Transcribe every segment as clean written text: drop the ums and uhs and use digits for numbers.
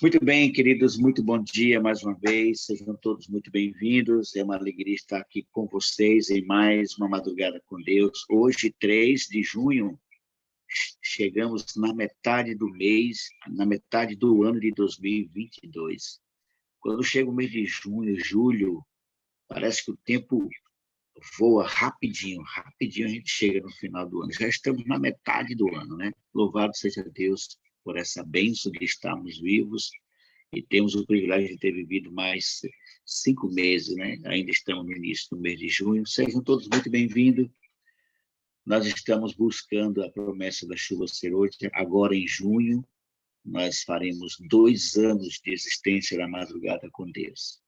Muito bem, queridos, muito bom dia mais uma vez, sejam todos muito bem-vindos, é uma alegria estar aqui com vocês em mais uma Madrugada com Deus. Hoje, 3 de junho, chegamos na metade do mês, na metade do ano de 2022. Quando chega o mês de junho, julho, parece que o tempo voa rapidinho, rapidinho a gente chega no final do ano. Já estamos na metade do ano, né? Louvado seja Deus por essa bênção de estarmos vivos e temos o privilégio de ter vivido mais 5 meses, né? Ainda estamos no início do mês de junho. Sejam todos muito bem-vindos. Nós estamos buscando a promessa da chuva serôdia. Agora, em junho, nós faremos 2 anos de existência da Madrugada com Deus.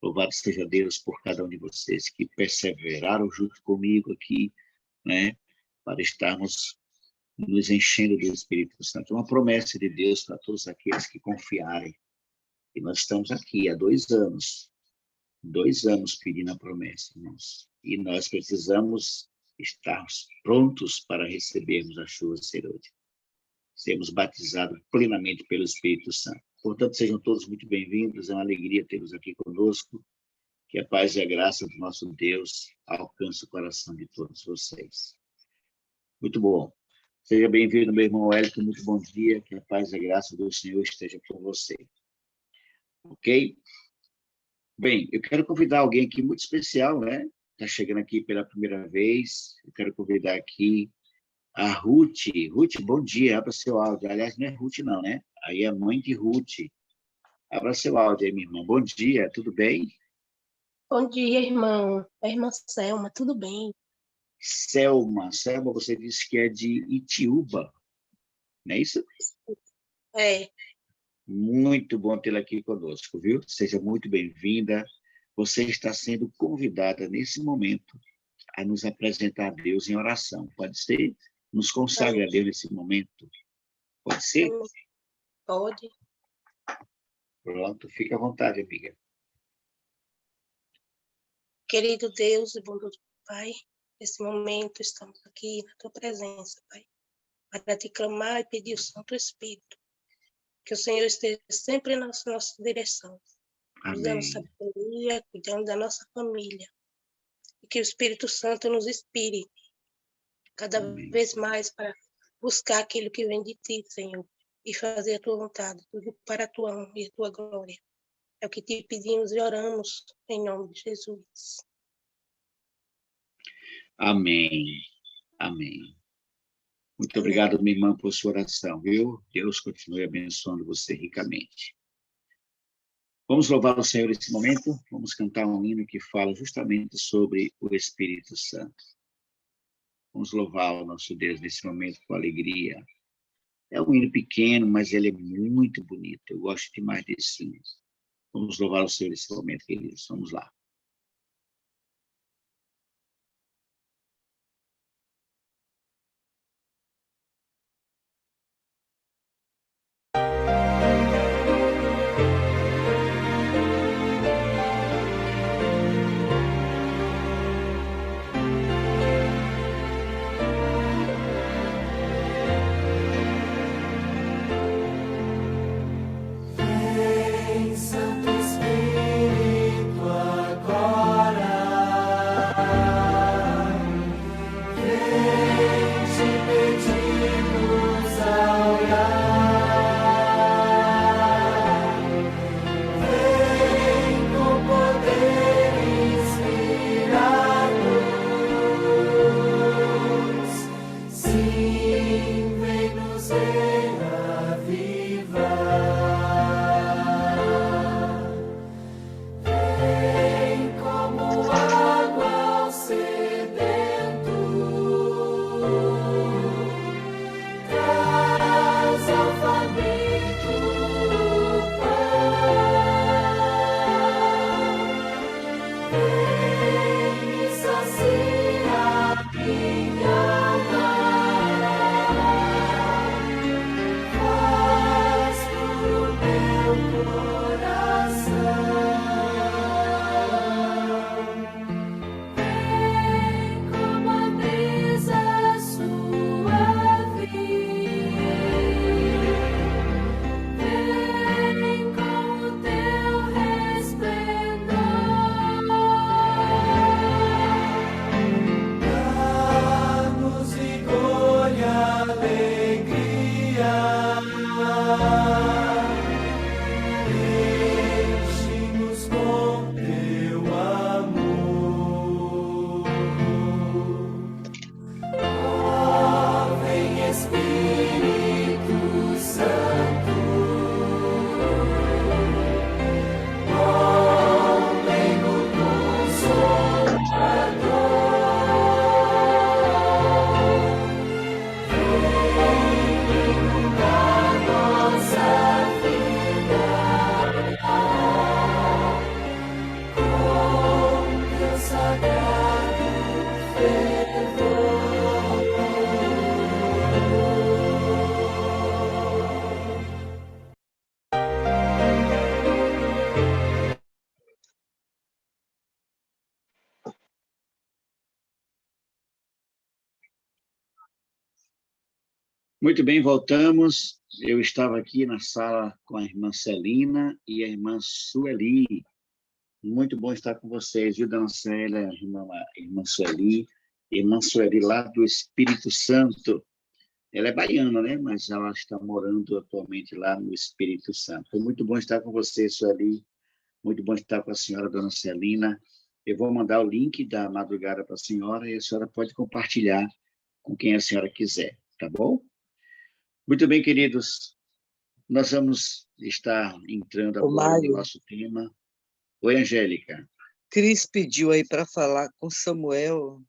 Louvado seja Deus por cada um de vocês que perseveraram junto comigo aqui, né? Para estarmos nos enchendo do Espírito Santo. Uma promessa de Deus para todos aqueles que confiarem. E nós estamos aqui há 2 anos, 2 anos pedindo a promessa, irmãos. E nós precisamos estar prontos para recebermos a chuva serôdia. Sermos batizados plenamente pelo Espírito Santo. Portanto, sejam todos muito bem-vindos, é uma alegria tê-los aqui conosco. Que a paz e a graça do nosso Deus alcance o coração de todos vocês. Muito bom. Seja bem-vindo, meu irmão Wellington, muito bom dia, que a paz e a graça do Senhor esteja com você. Ok? Bem, eu quero convidar alguém aqui muito especial, né? Está chegando aqui pela primeira vez. Eu quero convidar aqui a Ruth. Ruth, bom dia, abra seu áudio. Aliás, não é Ruth não, né? Aí é a mãe de Ruth. Abra seu áudio aí, minha irmã. Bom dia, tudo bem? Bom dia, irmão. É a irmã Selma, tudo bem? Selma, você disse que é de Itiúba, não é isso? É. Muito bom tê-la aqui conosco, viu? Seja muito bem-vinda. Você está sendo convidada nesse momento a nos apresentar a Deus em oração. Pode ser? Nos consagre a Deus nesse momento. Pode ser? Pode. Pronto, fica à vontade, amiga. Querido Deus e bondoso Pai, nesse momento estamos aqui na Tua presença, Pai, para Te clamar e pedir o Santo Espírito, que o Senhor esteja sempre na nossa direção, nos dando sabedoria, cuidando da nossa família, e que o Espírito Santo nos inspire cada vez mais para buscar aquilo que vem de Ti, Senhor, e fazer a Tua vontade, tudo para a Tua honra e a Tua glória. É o que Te pedimos e oramos em nome de Jesus. Amém. Amém. Muito obrigado, minha irmã, por sua oração, viu? Deus continue abençoando você ricamente. Vamos louvar o Senhor nesse momento. Vamos cantar um hino que fala justamente sobre o Espírito Santo. Vamos louvar o nosso Deus nesse momento com alegria. É um hino pequeno, mas ele é muito bonito. Eu gosto demais desse hino. Vamos louvar o Senhor nesse momento, queridos. Vamos lá. Muito bem, voltamos. Eu estava aqui na sala com a irmã Celina e a irmã Sueli. Muito bom estar com vocês, viu, dona Célia, irmã Sueli. Irmã Sueli lá do Espírito Santo. Ela é baiana, né? Mas ela está morando atualmente lá no Espírito Santo. Foi muito bom estar com você, Sueli. Muito bom estar com a senhora, dona Celina. Eu vou mandar o link da madrugada para a senhora e a senhora pode compartilhar com quem a senhora quiser, tá bom? Muito bem, queridos. Nós vamos estar entrando Ô, agora no Mário, nosso tema. Oi, Angélica. Cris pediu aí para falar com Samuel,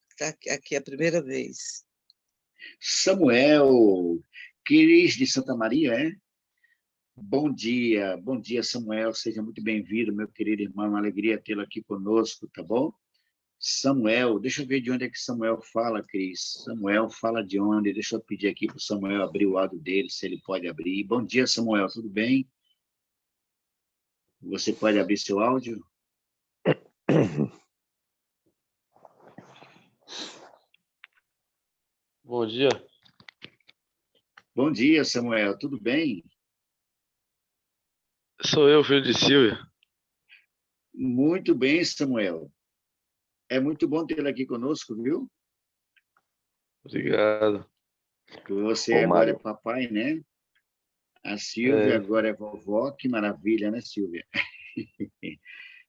está aqui a primeira vez. Samuel, Cris de Santa Maria, é? Bom dia, Samuel. Seja muito bem-vindo, meu querido irmão. Uma alegria tê-lo aqui conosco, tá bom? Samuel, deixa eu ver de onde é que Samuel fala, Cris. Samuel fala de onde? Deixa eu pedir aqui para o Samuel abrir o áudio dele, se ele pode abrir. Bom dia, Samuel, tudo bem? Você pode abrir seu áudio? Bom dia. Bom dia, Samuel, tudo bem? Sou eu, filho de Silvia. Muito bem, Samuel. É muito bom tê-lo aqui conosco, viu? Obrigado. Você Ô, agora é Mário, papai, né? A Silvia É, agora é vovó. Que maravilha, né, Silvia?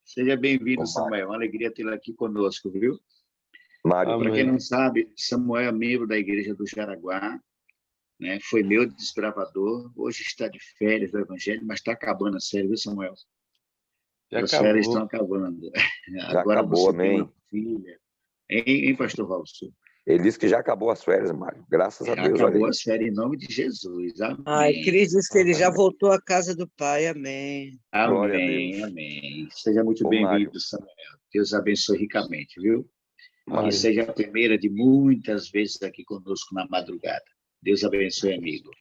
Seja bem-vindo, ô, Mário, Samuel. Uma alegria tê-lo aqui conosco, viu? Mário, Para quem amém. não sabe, Samuel é membro da Igreja do Jaraguá, né? Foi meu desbravador. Hoje está de férias do Evangelho, mas está acabando a série, viu, Samuel? Já As férias estão acabou. acabando. já Agora acabou, você tem uma amém. filha. Hein, Pastor Valso? Ele disse que já acabou as férias, Mário. Graças a Já Deus, olha acabou aí. as férias em nome de Jesus. Ai, Amém. Cris disse que ele já Amém. voltou à casa do pai, amém. Glória a Amém, Deus. amém. Seja muito Ô, Mário, bem-vindo, Samuel. Deus abençoe ricamente, viu? E Mário, seja a primeira de muitas vezes aqui conosco na madrugada. Deus abençoe, amigo.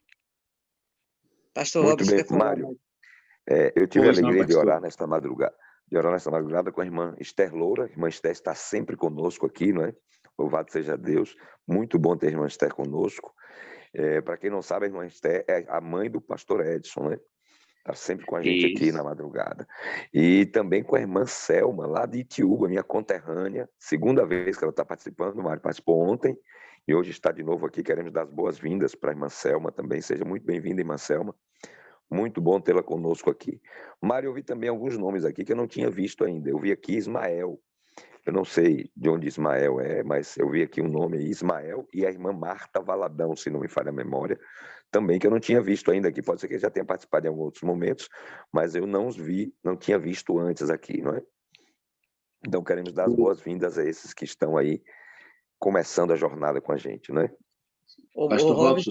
Pastor muito Robson bem. quer falar Mário, mais. eu tive a Pois não, alegria de pastor. orar nesta madrugada com a irmã Esther Loura. A irmã Esther está sempre conosco aqui, não é? Louvado seja Deus. Muito bom ter a irmã Esther conosco. Para quem não sabe, a irmã Esther é a mãe do pastor Edson, né? Está sempre com a gente aqui na Isso. madrugada. E também com a irmã Selma, lá de Itiúba, minha conterrânea. Segunda vez que ela está participando, Mário participou ontem e hoje está de novo aqui. Queremos dar as boas-vindas para a irmã Selma também. Seja muito bem-vinda, irmã Selma. Muito bom tê-la conosco aqui. Mário, eu vi também alguns nomes aqui que eu não tinha visto ainda. Eu vi aqui Ismael. Eu não sei de onde Ismael é, mas eu vi aqui um nome aí, Ismael, e a irmã Marta Valadão, se não me falha a memória, também, que eu não tinha visto ainda aqui. Pode ser que ele já tenha participado em alguns outros momentos, mas eu não os vi, não tinha visto antes aqui, não é? Então, queremos dar as O boas-vindas a esses que estão aí começando a jornada com a gente, não é? Ô, pastor Robson, Robson,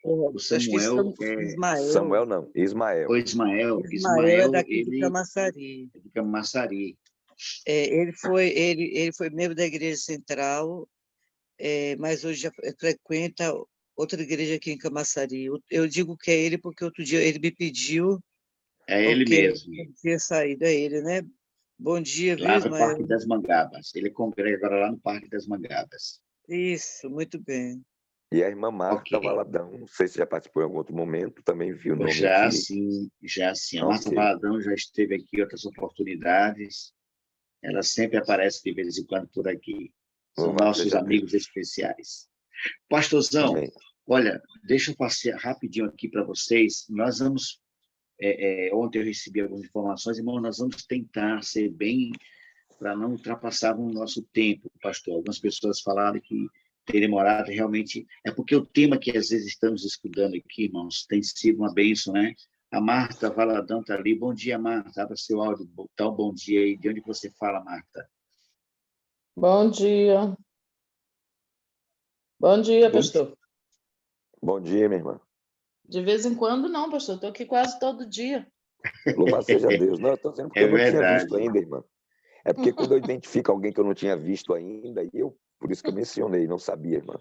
o acho que Samuel Ismael, Samuel não, Ismael. o Ismael, Ismael é Ismael, daqui de ele Camaçari. é de Camaçari. Ele foi membro da Igreja Central, mas hoje já frequenta outra igreja aqui em Camaçari. Eu digo que é ele porque outro dia ele me pediu, É ele porque mesmo, ele tinha saído, é ele, né? Bom dia, viu, lá no Parque Ismael? das Mangabas. Ele congrega agora lá no Parque das Mangabas. Isso, muito bem. E a irmã Ok. Marta Valadão, não sei se já participou em algum outro momento, também vi o nome Já aqui. sim, já sim. A Marta Ok, Valadão já esteve aqui em outras oportunidades. Ela sempre aparece de vez em quando por aqui. São louvado nossos seja amigos Deus. especiais. Pastorzão, Amém. olha, deixa eu passar rapidinho aqui para vocês. Nós vamos, ontem eu recebi algumas informações, irmão, nós vamos tentar ser bem, para não ultrapassar o nosso tempo, pastor. Algumas pessoas falaram que tem demorado, realmente, é porque o tema que às vezes estamos estudando aqui, irmãos, tem sido uma bênção, né? A Marta Valadão está ali. Bom dia, Marta. Abra seu áudio. Dá um bom dia aí. De onde você fala, Marta? Bom dia. Bom dia, Bom, pastor. Bom dia, minha irmã. De vez em quando, não, pastor. Estou aqui quase todo dia. Louvado seja Deus. Não, eu estou dizendo porque é eu não tinha visto verdade. ainda, irmã. É porque quando eu identifico alguém que eu não tinha visto ainda, por isso que eu mencionei, não sabia, irmã.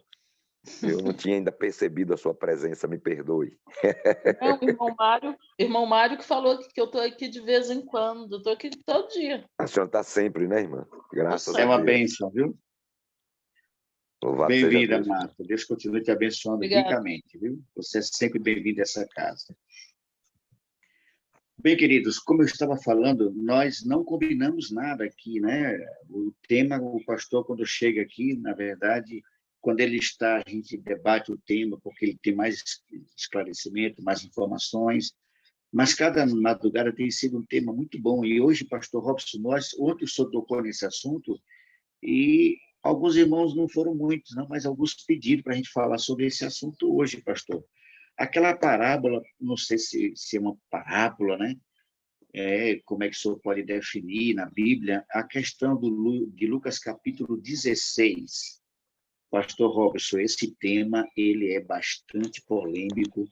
Eu não tinha ainda percebido a sua presença, me perdoe. Não, irmão Mário que falou que eu estou aqui de vez em quando. Estou aqui todo dia. A senhora está sempre, né, irmã? Graças É a uma Sempre. Deus. bênção, viu? Louvado seja Bem-vinda, Deus. Marta. Deus continue te abençoando Obrigada. ricamente, viu? Você é sempre bem-vindo a essa casa. Bem, queridos, como eu estava falando, nós não combinamos nada aqui, né? O tema, o pastor, quando chega aqui, na verdade, quando ele está, a gente debate o tema, porque ele tem mais esclarecimento, mais informações, mas cada madrugada tem sido um tema muito bom. E hoje, pastor Robson, ontem o senhor tocou nesse assunto, e alguns irmãos não foram muitos, não, mas alguns pediram para a gente falar sobre esse assunto hoje, pastor. Aquela parábola, não sei se é uma parábola, né? Como é que o senhor pode definir na Bíblia a questão de Lucas capítulo 16. Pastor Robson, esse tema ele é bastante polêmico,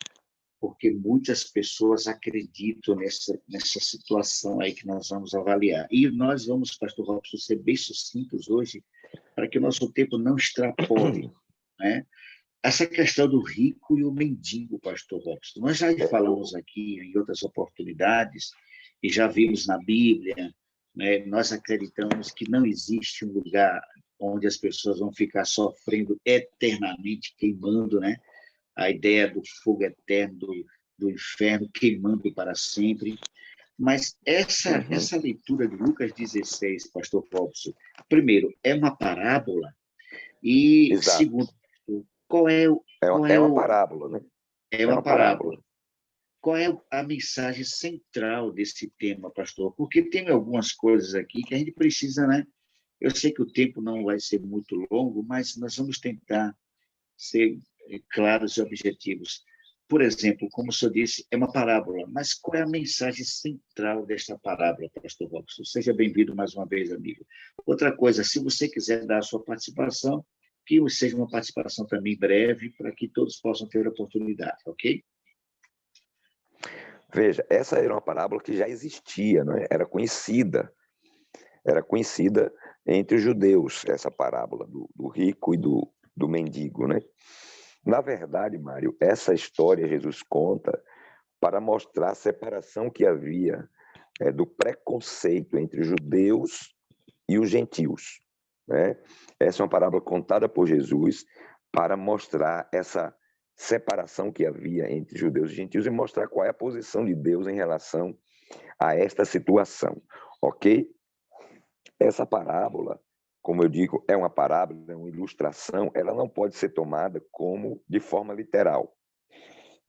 porque muitas pessoas acreditam nessa situação aí que nós vamos avaliar. E nós vamos, pastor Robson, ser bem sucintos hoje, para que o nosso tempo não extrapole, né? Essa questão do rico e o mendigo, pastor Robson, nós já falamos aqui em outras oportunidades, e já vimos na Bíblia, né? Nós acreditamos que não existe um lugar onde as pessoas vão ficar sofrendo eternamente, queimando, né? A ideia do fogo eterno, do inferno, queimando para sempre. Mas essa leitura de Lucas 16, pastor Robson, primeiro, é uma parábola, e Exato. segundo, qual é uma parábola, né? É uma parábola. Qual é a mensagem central desse tema, pastor? Porque tem algumas coisas aqui que a gente precisa, né? Eu sei que o tempo não vai ser muito longo, mas nós vamos tentar ser claros e objetivos. Por exemplo, como o senhor disse, é uma parábola, mas qual é a mensagem central desta parábola, pastor Robson? Seja bem-vindo mais uma vez, amigo. Outra coisa, se você quiser dar a sua participação, que seja uma participação também breve, para que todos possam ter a oportunidade, ok? Veja, essa era uma parábola que já existia, né? Era conhecida entre os judeus, essa parábola do rico e do mendigo, né? Na verdade, Mário, essa história Jesus conta para mostrar a separação que havia do preconceito entre os judeus e os gentios, né? Essa é uma parábola contada por Jesus para mostrar essa separação que havia entre judeus e gentios e mostrar qual é a posição de Deus em relação a esta situação, ok? Essa parábola, como eu digo, é uma parábola, é uma ilustração, ela não pode ser tomada como de forma literal.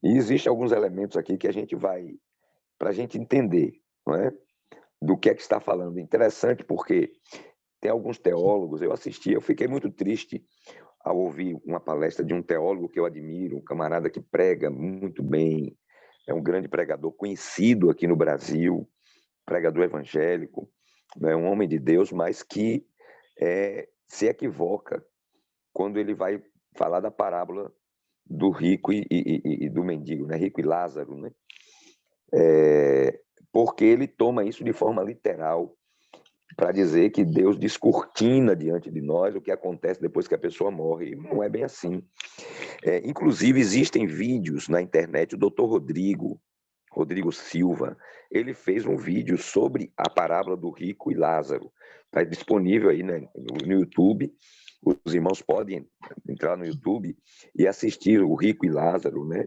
E existem alguns elementos aqui que a gente vai, para a gente entender, não é? Do que é que está falando. Interessante porque tem alguns teólogos, eu fiquei muito triste ao ouvir uma palestra de um teólogo que eu admiro, um camarada que prega muito bem, é um grande pregador conhecido aqui no Brasil, pregador evangélico, né, um homem de Deus, mas que se equivoca quando ele vai falar da parábola do rico e do mendigo, né? Rico e Lázaro, né? Porque ele toma isso de forma literal para dizer que Deus descortina diante de nós o que acontece depois que a pessoa morre. Não é bem assim. Inclusive, existem vídeos na internet, o doutor Rodrigo Silva, ele fez um vídeo sobre a parábola do rico e Lázaro. Está disponível aí, né, no YouTube. Os irmãos podem entrar no YouTube e assistir o Rico e Lázaro, né?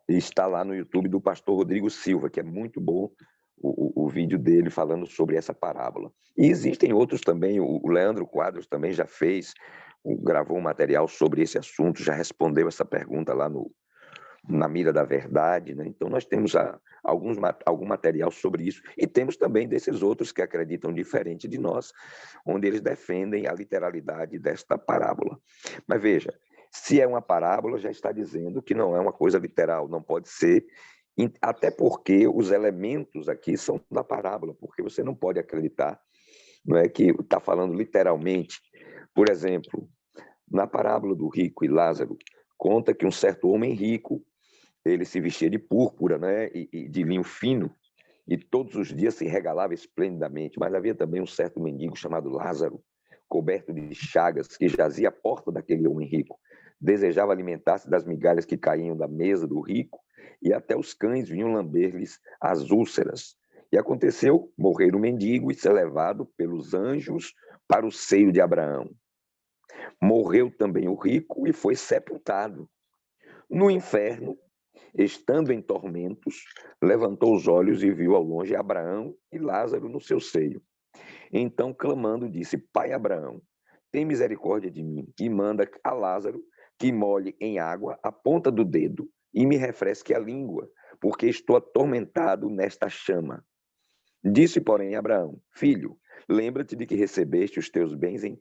Está lá no YouTube do pastor Rodrigo Silva, que é muito bom o vídeo dele falando sobre essa parábola. E existem outros também, o Leandro Quadros também já fez, gravou um material sobre esse assunto, já respondeu essa pergunta lá na Mira da Verdade, né? Então nós temos algum material sobre isso, e temos também desses outros que acreditam diferente de nós, onde eles defendem a literalidade desta parábola. Mas veja, se é uma parábola, já está dizendo que não é uma coisa literal, não pode ser, até porque os elementos aqui são da parábola, porque você não pode acreditar, não é, que está falando literalmente. Por exemplo, na parábola do rico e Lázaro, conta que um certo homem rico, ele se vestia de púrpura, né, e de linho fino, e todos os dias se regalava esplendidamente. Mas havia também um certo mendigo chamado Lázaro, coberto de chagas, que jazia à porta daquele homem rico. Desejava alimentar-se das migalhas que caíam da mesa do rico, e até os cães vinham lamber-lhes as úlceras. E aconteceu morrer o mendigo e ser levado pelos anjos para o seio de Abraão. Morreu também o rico e foi sepultado. No inferno, estando em tormentos, levantou os olhos e viu ao longe Abraão e Lázaro no seu seio. Então, clamando, disse: Pai Abraão, tem misericórdia de mim e manda a Lázaro que molhe em água a ponta do dedo e me refresque a língua, porque estou atormentado nesta chama. Disse, porém, Abraão: Filho, lembra-te de que recebeste os teus bens em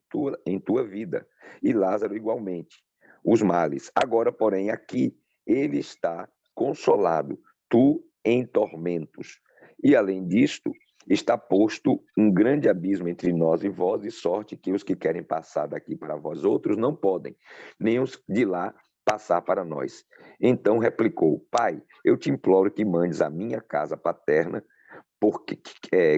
tua vida, e Lázaro igualmente os males. Agora, porém, aqui ele está consolado, tu em tormentos. E, além disto, está posto um grande abismo entre nós e vós, de sorte que os que querem passar daqui para vós outros não podem, nem os de lá passar para nós. Então replicou: Pai, eu te imploro que mandes a minha casa paterna,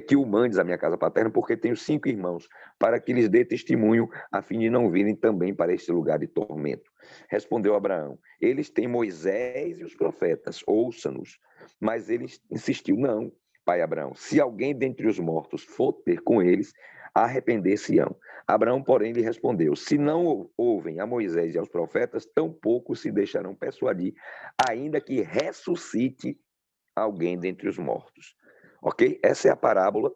que o mandes à minha casa paterna, porque tenho 5 irmãos, para que lhes dê testemunho, a fim de não virem também para este lugar de tormento. Respondeu Abraão: Eles têm Moisés e os profetas, ouça-nos. Mas ele insistiu: Não, pai Abraão, se alguém dentre os mortos for ter com eles, arrepender-se-ão. Abraão, porém, lhe respondeu: Se não ouvem a Moisés e aos profetas, tampouco se deixarão persuadir, ainda que ressuscite alguém dentre os mortos. Ok? Essa é a parábola.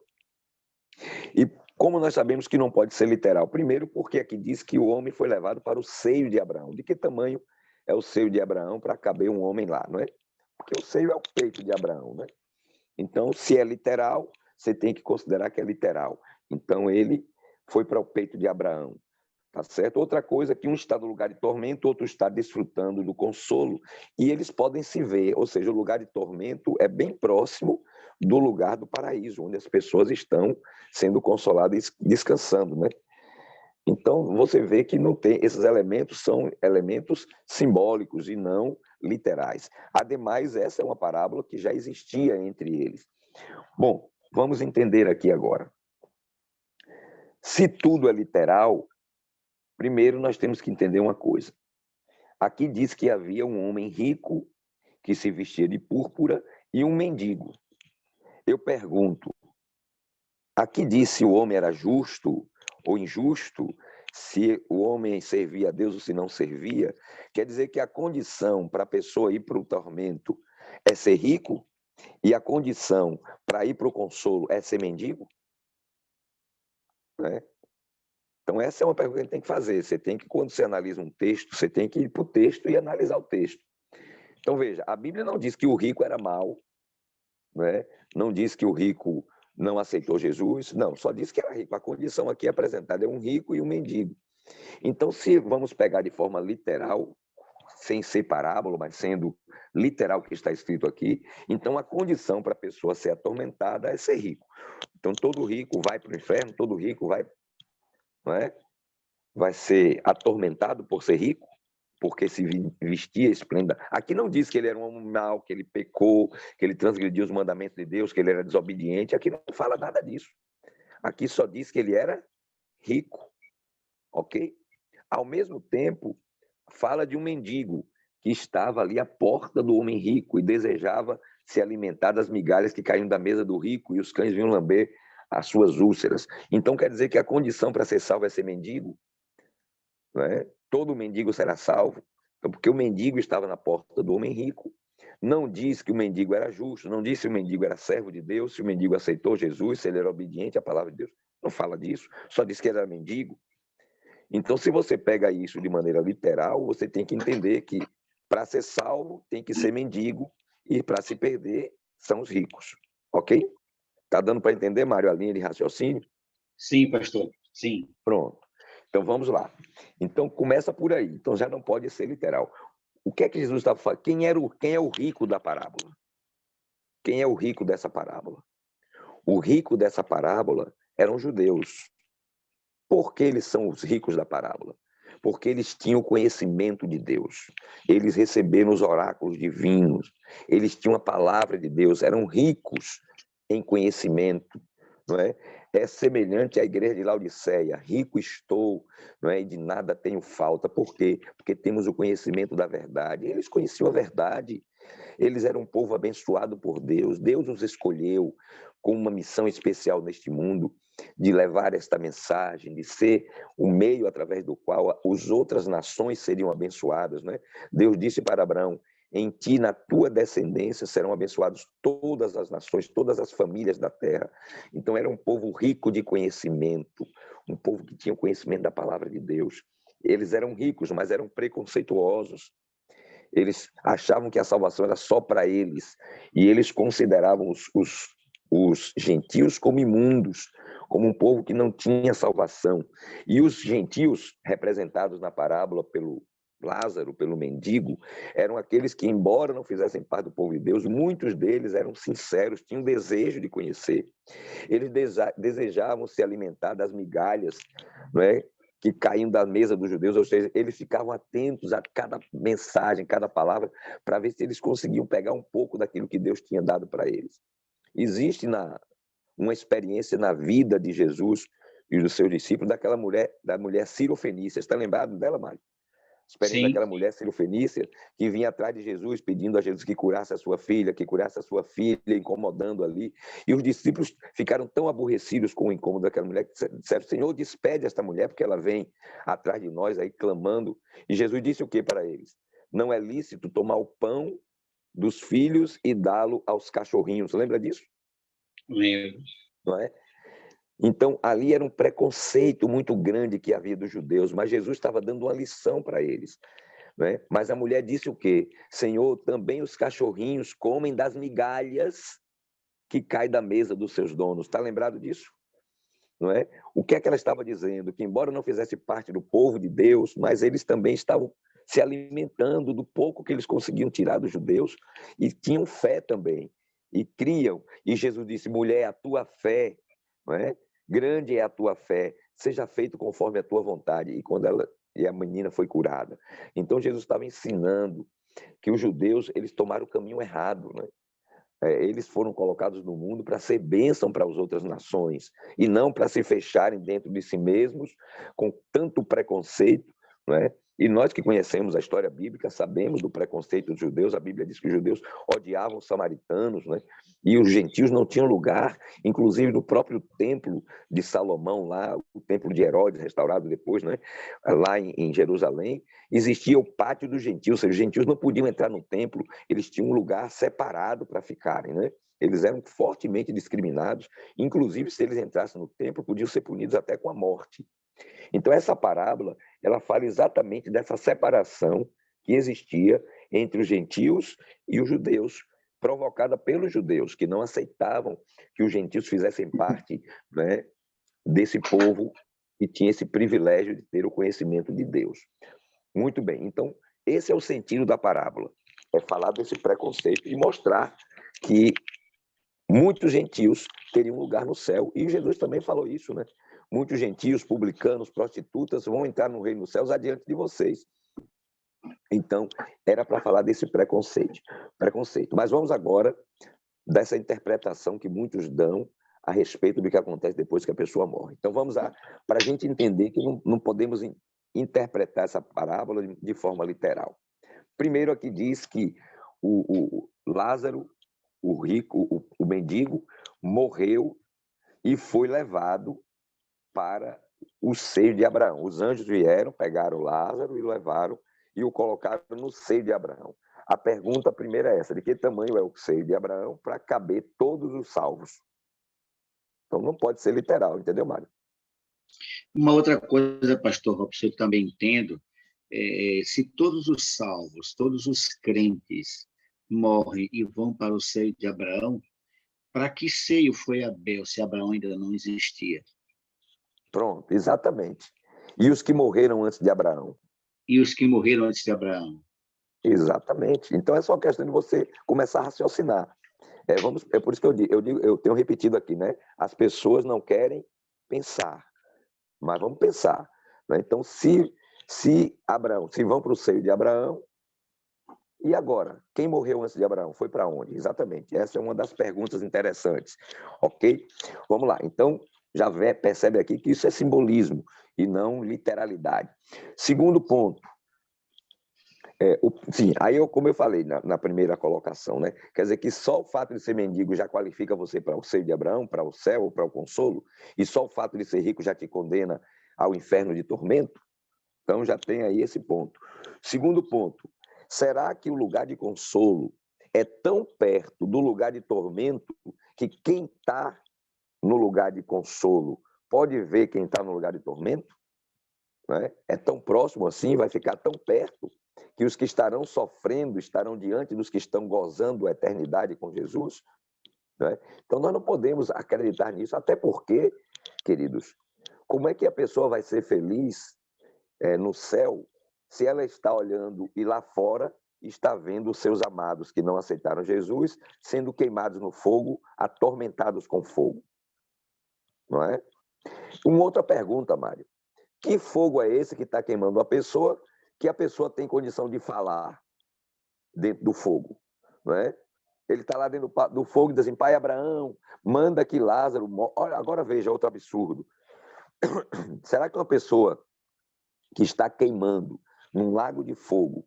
E como nós sabemos que não pode ser literal? Primeiro, porque aqui diz que o homem foi levado para o seio de Abraão. De que tamanho é o seio de Abraão para caber um homem lá, não é? Porque o seio é o peito de Abraão, né? Então, se é literal, você tem que considerar que é literal. Então, ele foi para o peito de Abraão. Tá certo? Outra coisa, que um está no lugar de tormento, outro está desfrutando do consolo, e eles podem se ver, ou seja, o lugar de tormento é bem próximo do lugar do paraíso, onde as pessoas estão sendo consoladas e descansando, né? Então, você vê que não tem, esses elementos são elementos simbólicos e não literais. Ademais, essa é uma parábola que já existia entre eles. Bom, vamos entender aqui agora. Se tudo é literal, primeiro, nós temos que entender uma coisa. Aqui diz que havia um homem rico que se vestia de púrpura e um mendigo. Eu pergunto, aqui diz se o homem era justo ou injusto, se o homem servia a Deus ou se não servia. Quer dizer que a condição para a pessoa ir para o tormento é ser rico e a condição para ir para o consolo é ser mendigo? Né? Então, essa é uma pergunta que a gente tem que fazer. Você tem que, quando você analisa um texto, você tem que ir para o texto e analisar o texto. Então, veja, a Bíblia não diz que o rico era mau, né? Não diz que o rico não aceitou Jesus, não, só diz que era rico. A condição aqui apresentada é um rico e um mendigo. Então, se vamos pegar de forma literal, sem ser parábola, mas sendo literal o que está escrito aqui, então a condição para a pessoa ser atormentada é ser rico. Então, todo rico vai para o inferno, todo rico vai... Não é? Vai ser atormentado por ser rico, porque se vestia esplêndida. Aqui não diz que ele era um homem mau, que ele pecou, que ele transgrediu os mandamentos de Deus, que ele era desobediente. Aqui não fala nada disso. Aqui só diz que ele era rico, ok? Ao mesmo tempo, fala de um mendigo que estava ali à porta do homem rico e desejava se alimentar das migalhas que caíam da mesa do rico e os cães vinham lamber as suas úlceras. Então, quer dizer que a condição para ser salvo é ser mendigo? Não é? Todo mendigo será salvo. Então, porque o mendigo estava na porta do homem rico. Não diz que o mendigo era justo, não diz se o mendigo era servo de Deus, se o mendigo aceitou Jesus, se ele era obediente à palavra de Deus. Não fala disso, só diz que ele era mendigo. Então, se você pega isso de maneira literal, você tem que entender que para ser salvo tem que ser mendigo e para se perder são os ricos. Ok? Está dando para entender, Mário, a linha de raciocínio? Sim, pastor, sim. Pronto. Então, vamos lá. Então, começa por aí. Então, já não pode ser literal. O que é que Jesus estava falando? Quem é o rico da parábola? Quem é o rico dessa parábola? O rico dessa parábola eram judeus. Por que eles são os ricos da parábola? Porque eles tinham conhecimento de Deus. Eles receberam os oráculos divinos. Eles tinham a palavra de Deus. Eram ricos em conhecimento. não é? É semelhante à igreja de Laodiceia, rico estou, não é? E de nada tenho falta. Por quê? Porque temos o conhecimento da verdade. Eles conheciam a verdade. Eles eram um povo abençoado por Deus. Deus os escolheu com uma missão especial neste mundo, de levar esta mensagem, de ser o meio através do qual as outras nações seriam abençoadas, né? Deus disse para Abraão: em ti, na tua descendência, serão abençoados todas as nações, todas as famílias da terra. Então, era um povo rico de conhecimento, um povo que tinha o conhecimento da palavra de Deus. Eles eram ricos, mas eram preconceituosos. Eles achavam que a salvação era só para eles, e eles consideravam os gentios como imundos, como um povo que não tinha salvação. E os gentios, representados na parábola pelo Lázaro, pelo mendigo, eram aqueles que, embora não fizessem parte do povo de Deus, muitos deles eram sinceros, tinham desejo de conhecer. Eles desejavam se alimentar das migalhas, não é? Que caíam da mesa dos judeus, ou seja, eles ficavam atentos a cada mensagem, cada palavra, para ver se eles conseguiam pegar um pouco daquilo que Deus tinha dado para eles. Existe uma experiência na vida de Jesus e dos seus discípulos da mulher Cirofenícia. Está lembrado dela, Mário? Experiência daquela mulher Cirofenícia que vinha atrás de Jesus, pedindo a Jesus que curasse a sua filha, incomodando ali. E os discípulos ficaram tão aborrecidos com o incômodo daquela mulher que disseram: Senhor, despede esta mulher, porque ela vem atrás de nós aí clamando. E Jesus disse o que para eles? Não é lícito tomar o pão dos filhos e dá-lo aos cachorrinhos. Lembra disso? Lembro. Não é? Então, ali era um preconceito muito grande que havia dos judeus, mas Jesus estava dando uma lição para eles. Né? Mas a mulher disse o quê? Senhor, também os cachorrinhos comem das migalhas que caem da mesa dos seus donos. Está lembrado disso? Não é? O que é que ela estava dizendo? Que embora não fizesse parte do povo de Deus, mas eles também estavam se alimentando do pouco que eles conseguiam tirar dos judeus e tinham fé também, e criam. E Jesus disse: mulher, a tua fé, não é? Grande é a tua fé, seja feito conforme a tua vontade. E a menina foi curada. Então Jesus estava ensinando que os judeus, eles tomaram o caminho errado, né? Eles foram colocados no mundo para ser bênção para as outras nações e não para se fecharem dentro de si mesmos com tanto preconceito, não é? E nós que conhecemos a história bíblica sabemos do preconceito dos judeus. A Bíblia diz que os judeus odiavam os samaritanos, né? E os gentios não tinham lugar, inclusive no próprio templo de Salomão, lá, o templo de Herodes, restaurado depois, né? Lá em Jerusalém, existia o pátio dos gentios, ou seja, os gentios não podiam entrar no templo, eles tinham um lugar separado para ficarem, né? Eles eram fortemente discriminados, inclusive se eles entrassem no templo, podiam ser punidos até com a morte. Então, essa parábola, ela fala exatamente dessa separação que existia entre os gentios e os judeus, provocada pelos judeus, que não aceitavam que os gentios fizessem parte, né, desse povo que tinha esse privilégio de ter o conhecimento de Deus. Muito bem, então, esse é o sentido da parábola, é falar desse preconceito e mostrar que muitos gentios teriam lugar no céu. E Jesus também falou isso, né? Muitos gentios, publicanos, prostitutas vão entrar no reino dos céus adiante de vocês. Então, era para falar desse preconceito. Mas vamos agora dessa interpretação que muitos dão a respeito do que acontece depois que a pessoa morre. Então, vamos para a gente entender que não podemos interpretar essa parábola de forma literal. Primeiro, aqui diz que o Lázaro, o rico, o mendigo, morreu e foi levado para o seio de Abraão. Os anjos vieram, pegaram Lázaro e levaram e o colocaram no seio de Abraão. A pergunta primeira é essa: de que tamanho é o seio de Abraão para caber todos os salvos? Então não pode ser literal, entendeu, Mário? Uma outra coisa, pastor Robson, eu também entendo, se todos os salvos, todos os crentes morrem e vão para o seio de Abraão, para que seio foi Abel, se Abraão ainda não existia? Pronto, exatamente. E os que morreram antes de Abraão? E os que morreram antes de Abraão? Exatamente. Então é só questão de você começar a raciocinar. É por isso que eu tenho repetido aqui, né? As pessoas não querem pensar, mas vamos pensar, né? Então, se vão para o seio de Abraão, E agora, quem morreu antes de Abraão? Foi para onde? Exatamente, essa é uma das perguntas interessantes, ok? Vamos lá, então, já percebe aqui que isso é simbolismo e não literalidade. Segundo ponto, sim, aí como eu falei na primeira colocação, né? Quer dizer que só o fato de ser mendigo já qualifica você para o seio de Abraão, para o céu, para o consolo, e só o fato de ser rico já te condena ao inferno de tormento? Então já tem aí esse ponto. Segundo ponto, será que o lugar de consolo é tão perto do lugar de tormento que quem está no lugar de consolo pode ver quem está no lugar de tormento? Né? É tão próximo assim, vai ficar tão perto, que os que estarão sofrendo estarão diante dos que estão gozando a eternidade com Jesus? Né? Então nós não podemos acreditar nisso, até porque, queridos, como é que a pessoa vai ser feliz no céu se ela está olhando e lá fora está vendo os seus amados que não aceitaram Jesus sendo queimados no fogo, atormentados com fogo? Não é? Uma outra pergunta, Mário. Que fogo é esse que está queimando a pessoa, que a pessoa tem condição de falar dentro do fogo? Não é? Ele está lá dentro do fogo e diz assim, pai Abraão, manda que Lázaro... Olha, agora veja outro absurdo. Será que uma pessoa que está queimando num lago de fogo,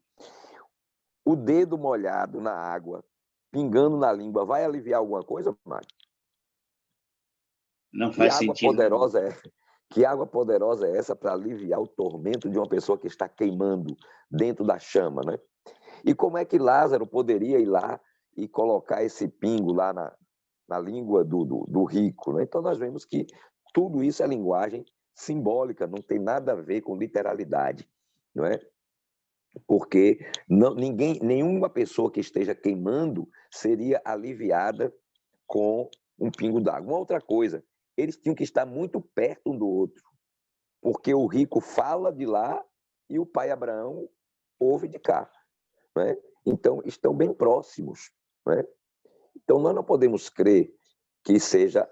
o dedo molhado na água, pingando na língua, vai aliviar alguma coisa, Mário? Não faz sentido. Que água poderosa é essa para aliviar o tormento de uma pessoa que está queimando dentro da chama, né? E como é que Lázaro poderia ir lá e colocar esse pingo lá na língua do rico, né? Então nós vemos que tudo isso é linguagem simbólica, não tem nada a ver com literalidade, não é? Porque nenhuma pessoa que esteja queimando seria aliviada com um pingo d'água. Uma outra coisa, eles tinham que estar muito perto um do outro, porque o rico fala de lá e o pai Abraão ouve de cá, né? Então, estão bem próximos, né? Então, nós não podemos crer que seja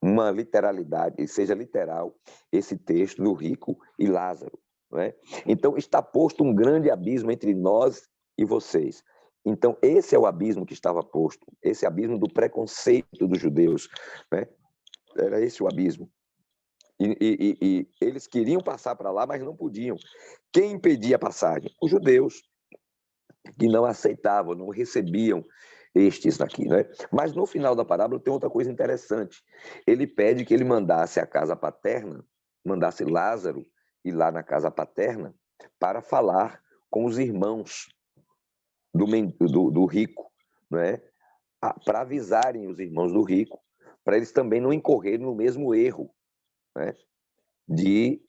uma literalidade, seja literal esse texto do rico e Lázaro, né? Então, está posto um grande abismo entre nós e vocês. Então, esse é o abismo que estava posto, esse abismo do preconceito dos judeus, né? Era esse o abismo. E eles queriam passar para lá, mas não podiam. Quem impedia a passagem? Os judeus, que não aceitavam, não recebiam estes aqui, né? Mas no final da parábola tem outra coisa interessante. Ele pede que ele mandasse a casa paterna, mandasse Lázaro ir lá na casa paterna para falar com os irmãos do rico, né? Para avisarem os irmãos do rico, para eles também não incorrerem no mesmo erro, né? De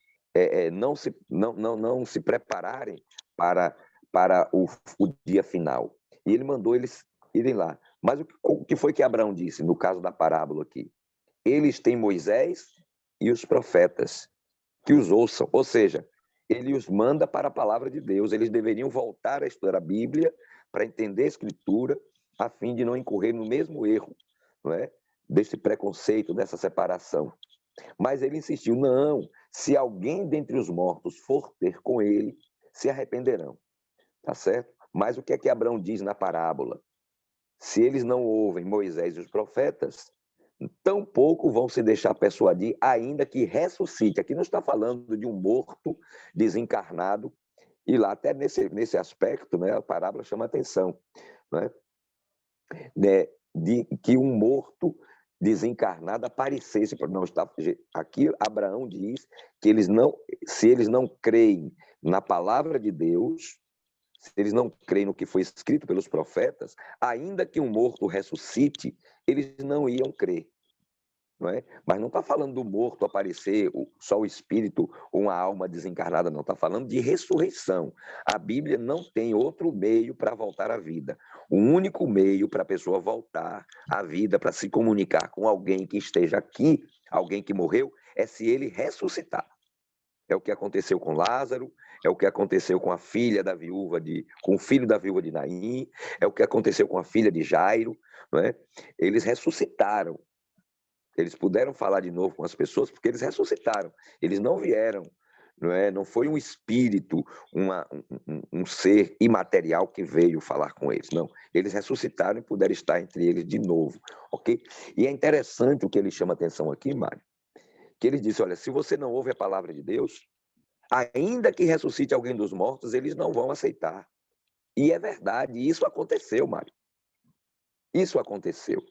não se prepararem para o dia final. E ele mandou eles irem lá. Mas o que foi que Abraão disse, no caso da parábola aqui? Eles têm Moisés e os profetas, que os ouçam. Ou seja, ele os manda para a palavra de Deus. Eles deveriam voltar a estudar a Bíblia para entender a Escritura, a fim de não incorrer no mesmo erro, não é? Desse preconceito, dessa separação. Mas ele insistiu, não, se alguém dentre os mortos for ter com ele, se arrependerão. Tá certo? Mas o que é que Abraão diz na parábola? Se eles não ouvem Moisés e os profetas, tampouco vão se deixar persuadir, ainda que ressuscite. Aqui não está falando de um morto desencarnado, e lá até nesse aspecto, né, a parábola chama atenção, né? De que um morto desencarnado aparecesse. Não está, aqui Abraão diz que se eles não creem na palavra de Deus, se eles não creem no que foi escrito pelos profetas, ainda que um morto ressuscite, eles não iam crer. Não é? Mas não está falando do morto aparecer, só o espírito ou uma alma desencarnada, não. Está falando de ressurreição. A Bíblia não tem outro meio para voltar à vida. O único meio para a pessoa voltar à vida, para se comunicar com alguém que esteja aqui, alguém que morreu, é se ele ressuscitar. É o que aconteceu com Lázaro, é o que aconteceu com a filha da viúva com o filho da viúva de Naim, é o que aconteceu com a filha de Jairo, não é? Eles ressuscitaram. Eles puderam falar de novo com as pessoas porque eles ressuscitaram. Eles não vieram Não foi um espírito, um ser imaterial que veio falar com eles, não. Eles ressuscitaram e puderam estar entre eles de novo, ok? E é interessante o que ele chama atenção aqui, Mário, que ele disse, olha, se você não ouve a palavra de Deus, ainda que ressuscite alguém dos mortos, eles não vão aceitar. E é verdade, isso aconteceu, Mário. Isso aconteceu.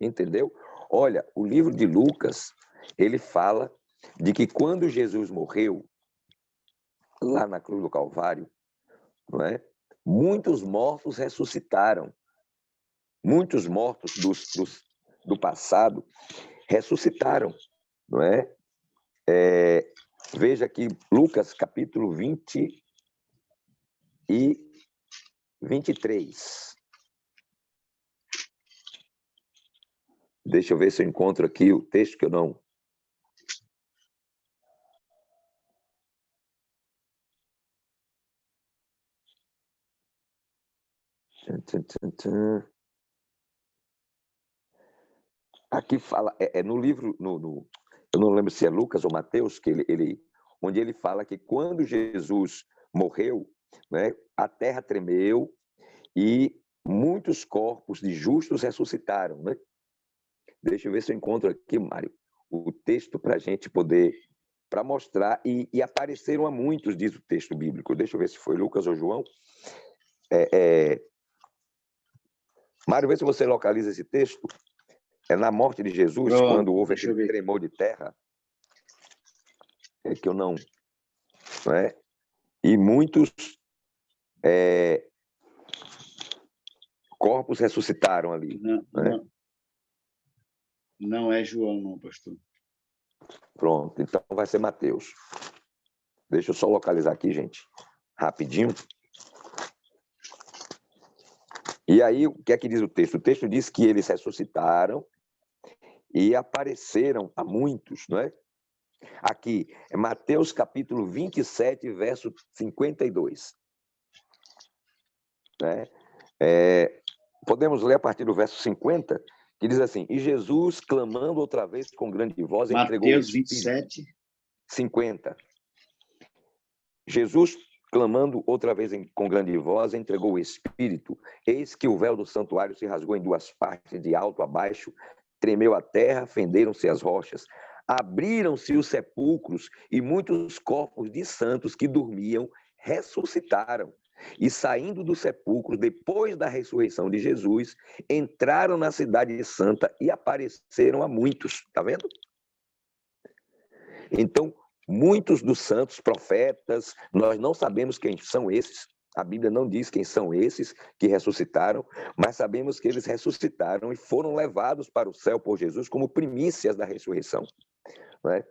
Entendeu? Olha, o livro de Lucas, ele fala de que quando Jesus morreu, lá na cruz do Calvário, não é? Muitos mortos ressuscitaram. Muitos mortos do passado ressuscitaram, não é? Veja aqui, Lucas capítulo 20 e 23. Deixa eu ver se eu encontro aqui o texto que eu não... Aqui fala, no livro, eu não lembro se é Lucas ou Mateus, que onde ele fala que quando Jesus morreu, né, a terra tremeu e muitos corpos de justos ressuscitaram. Né? Deixa eu ver se eu encontro aqui, Mário, o texto para a gente poder, para mostrar, e apareceram a muitos, diz o texto bíblico. Deixa eu ver se foi Lucas ou João. Mário, vê se você localiza esse texto. É na morte de Jesus, quando houve aquele tremor de terra, que eu não é? E muitos corpos ressuscitaram ali. Não é João, não, pastor. Pronto, então vai ser Mateus. Deixa eu só localizar aqui, gente, rapidinho. E aí, o que é que diz o texto? O texto diz que eles ressuscitaram e apareceram a muitos, não é? Aqui, é Mateus capítulo 27, verso 52. Né? Podemos ler a partir do verso 50, que diz assim, e Jesus, clamando outra vez com grande voz, entregou Mateus 27. 50. Jesus, clamando outra vez com grande voz, entregou o Espírito. Eis que o véu do santuário se rasgou em duas partes, de alto a baixo, tremeu a terra, fenderam-se as rochas. Abriram-se os sepulcros e muitos corpos de santos que dormiam ressuscitaram. E saindo do sepulcro, depois da ressurreição de Jesus, entraram na cidade santa e apareceram a muitos. Está vendo? Então, muitos dos santos profetas, nós não sabemos quem são esses. A Bíblia não diz quem são esses que ressuscitaram, mas sabemos que eles ressuscitaram e foram levados para o céu por Jesus como primícias da ressurreição. Não é?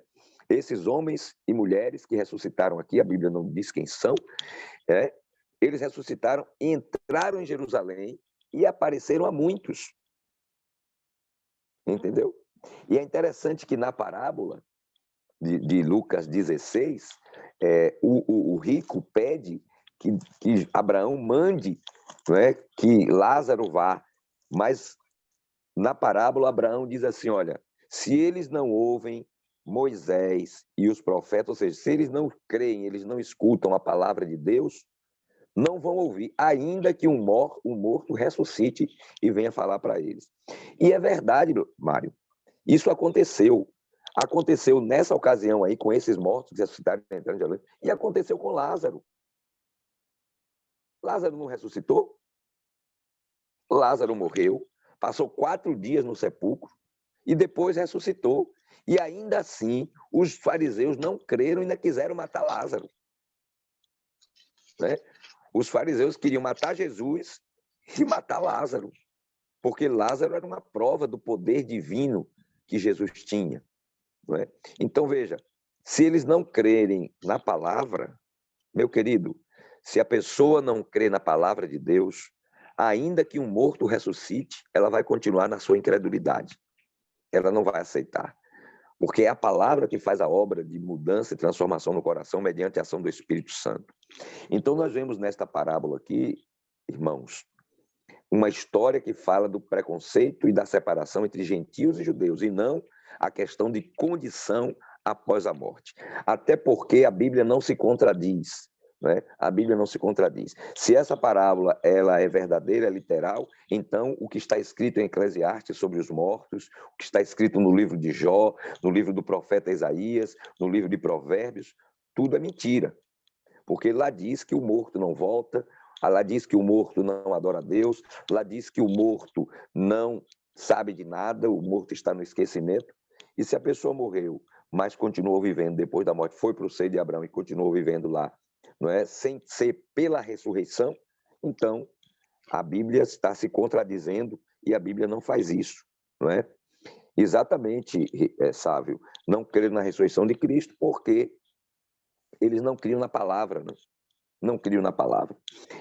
Esses homens e mulheres que ressuscitaram aqui, a Bíblia não diz quem são, eles ressuscitaram, entraram em Jerusalém e apareceram a muitos. Entendeu? E é interessante que na parábola de Lucas 16, o rico pede que Abraão mande, não é, que Lázaro vá, mas na parábola Abraão diz assim, olha, se eles não ouvem Moisés e os profetas, ou seja, se eles não creem, eles não escutam a palavra de Deus, não vão ouvir, ainda que um morto ressuscite e venha falar para eles. E é verdade, Mário, isso aconteceu. Aconteceu nessa ocasião aí, com esses mortos que ressuscitaram entrando de Jerusalém, e aconteceu com Lázaro. Lázaro não ressuscitou? Lázaro morreu, passou 4 dias no sepulcro e depois ressuscitou. E ainda assim, os fariseus não creram e ainda quiseram matar Lázaro. Né? Os fariseus queriam matar Jesus e matar Lázaro, porque Lázaro era uma prova do poder divino que Jesus tinha. Não é? Então, veja, se eles não crerem na palavra, meu querido, se a pessoa não crê na palavra de Deus, ainda que um morto ressuscite, ela vai continuar na sua incredulidade. Ela não vai aceitar. Porque é a palavra que faz a obra de mudança e transformação no coração mediante a ação do Espírito Santo. Então, nós vemos nesta parábola aqui, irmãos, uma história que fala do preconceito e da separação entre gentios e judeus, e não a questão de condição após a morte. Até porque a Bíblia não se contradiz. Né? A Bíblia não se contradiz. Se essa parábola ela é verdadeira, é literal, então o que está escrito em Eclesiastes sobre os mortos, o que está escrito no livro de Jó, no livro do profeta Isaías, no livro de Provérbios, tudo é mentira. Porque lá diz que o morto não volta, lá diz que o morto não adora a Deus, lá diz que o morto não sabe de nada, o morto está no esquecimento. E se a pessoa morreu, mas continuou vivendo depois da morte, foi para o seio de Abraão e continuou vivendo lá, não é? Sem ser pela ressurreição, então a Bíblia está se contradizendo e a Bíblia não faz isso, não é? Exatamente, Sávio, não creram na ressurreição de Cristo porque eles não criam na palavra, né? Não criam na palavra.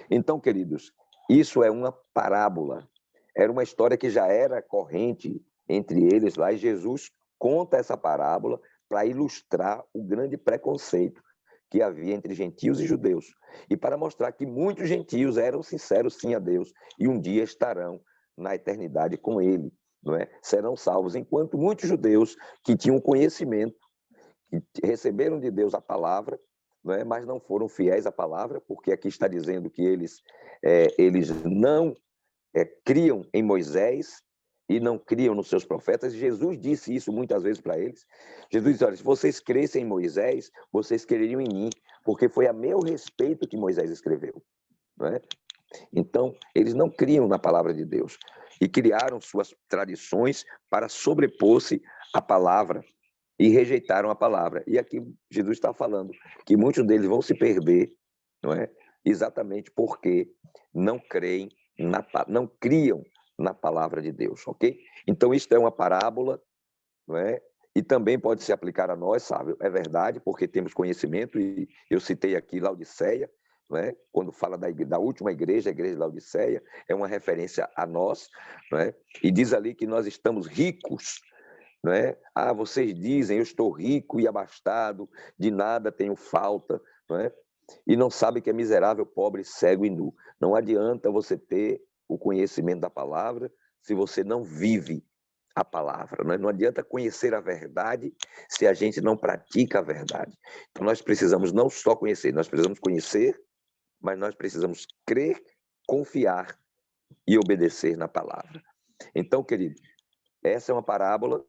Então, queridos, isso é uma parábola, era uma história que já era corrente entre eles lá, e Jesus conta essa parábola para ilustrar o grande preconceito que havia entre gentios e judeus, e para mostrar que muitos gentios eram sinceros sim a Deus, e um dia estarão na eternidade com ele, não é? Serão salvos, enquanto muitos judeus que tinham conhecimento, que receberam de Deus a palavra, não é? Mas não foram fiéis à palavra, porque aqui está dizendo que eles não criam em Moisés e não criam nos seus profetas. Jesus disse isso muitas vezes para eles. Jesus disse, olha, se vocês crescem em Moisés, vocês creriam em mim, porque foi a meu respeito que Moisés escreveu. Não é? Então, eles não criam na palavra de Deus e criaram suas tradições para sobrepor-se à palavra e rejeitaram a palavra. E aqui Jesus está falando que muitos deles vão se perder, não é? Exatamente porque não creem, não criam na palavra de Deus, ok? Então, isto é uma parábola, não é? E também pode se aplicar a nós, sabe? É verdade, porque temos conhecimento, e eu citei aqui Laodiceia, não é? Quando fala da última igreja, a igreja de Laodiceia, é uma referência a nós, não é? E diz ali que nós estamos ricos, não é? Ah, vocês dizem, eu estou rico e abastado, de nada tenho falta, não é? E não sabe que é miserável, pobre, cego e nu. Não adianta você ter o conhecimento da palavra se você não vive a palavra. Não é? Não adianta conhecer a verdade se a gente não pratica a verdade. Então nós precisamos não só conhecer, nós precisamos conhecer, mas nós precisamos crer, confiar e obedecer na palavra. Então, querido, essa é uma parábola,